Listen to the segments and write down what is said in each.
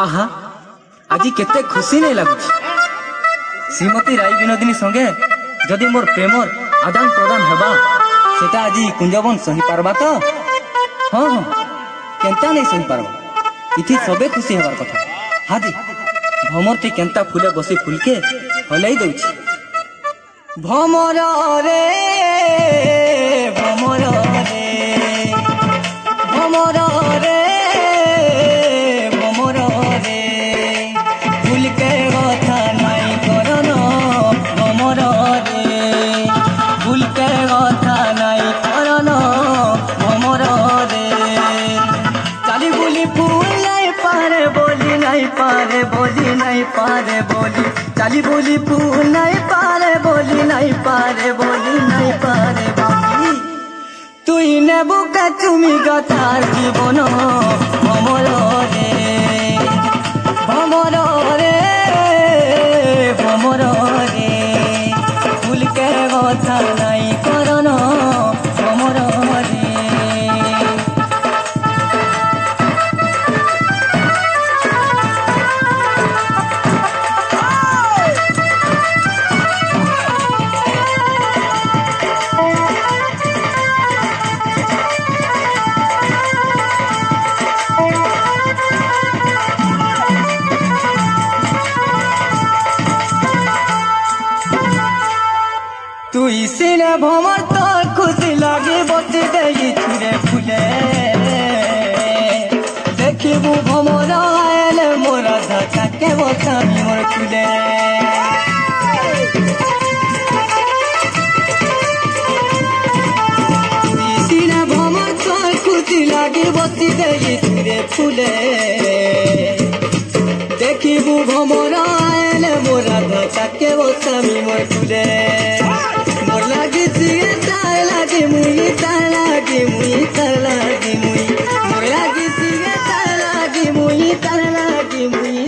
आहा आज केते खुशी नहीं लगुच श्रीमती राय विनोदिनी संगे जदि मोर प्रेमर आदान प्रदान हेबा सेटा आज कुंजबन सही पारबा तो हाँ हाँ केंता नहीं सही पारबा इथि सबे खुशी हेबार कथा हादी भमर टी केंता फुले बसी फुलके हलाई दउछि भमर रे भमर रे भमर रे भमर रे फुल के कथा नहीं करन भमर रे फुल के कथा नहीं करन भमर रे चाली बुली फूल नहीं पारे बोली नहीं पारे बोली नहीं पारे बोली चाली बुली फूल नहीं पारे बोली नहीं पारे बोली नहीं पारे बोली तुई नेबू का चुमी गतार जीवन भमर रे भमर रे भमर रे फूल के कथा नहीं करन भमर रे तू इसीने भमर तो खुशी लगे बती गई छुरे फुले देखिबू भमर आयल मोरा धक्का के बसामी मोर फुले इसीने भमर तो खुशी लगे बती गई छुरे फुले देखिबू भमर आयल मोरा धक्का के बसामी मोर फुले मुई तालागी मुई तालागी मुई मोर लागी सिगे तालागी मुई तालागी मुई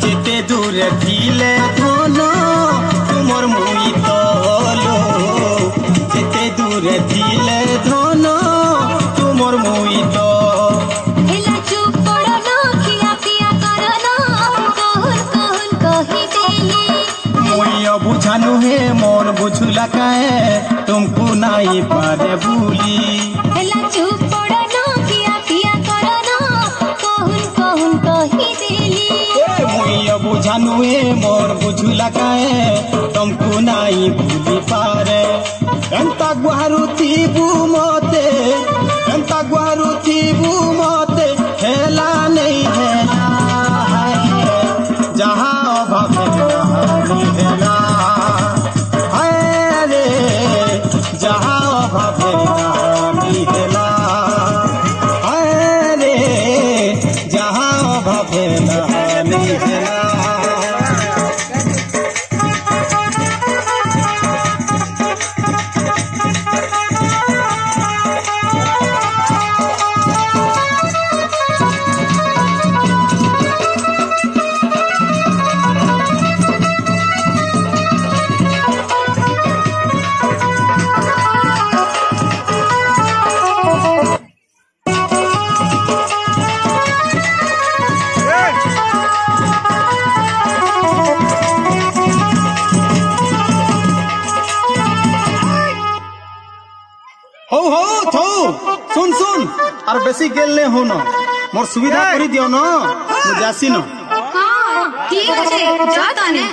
जेते दूर थिले धन तुमर मुई तलो जेते दूर थिले धन तुमर मुई तो हेला चुप पड़ो खिया पिया करना कहन कहन कहि देली मुई बुझानु हे मन बुझुला काए तुमको नहीं पारे भूली हेला चुप पड़ो खिया पिया करना कहन कहन कहि देली बुझानु मोर बुझुला काए तुमको नहीं भूली पारे कंता गुहारू थीबू मते हेला नहीं हेला जहाँ अभाव हेला है रे जहाँ अभाव हेला है रे जहाँ अभाव हेला सुन सुन और बेसी गेल ने हो न मोर सुविधा करी दियो न मु जासी न हां ठीक আছে जा ताने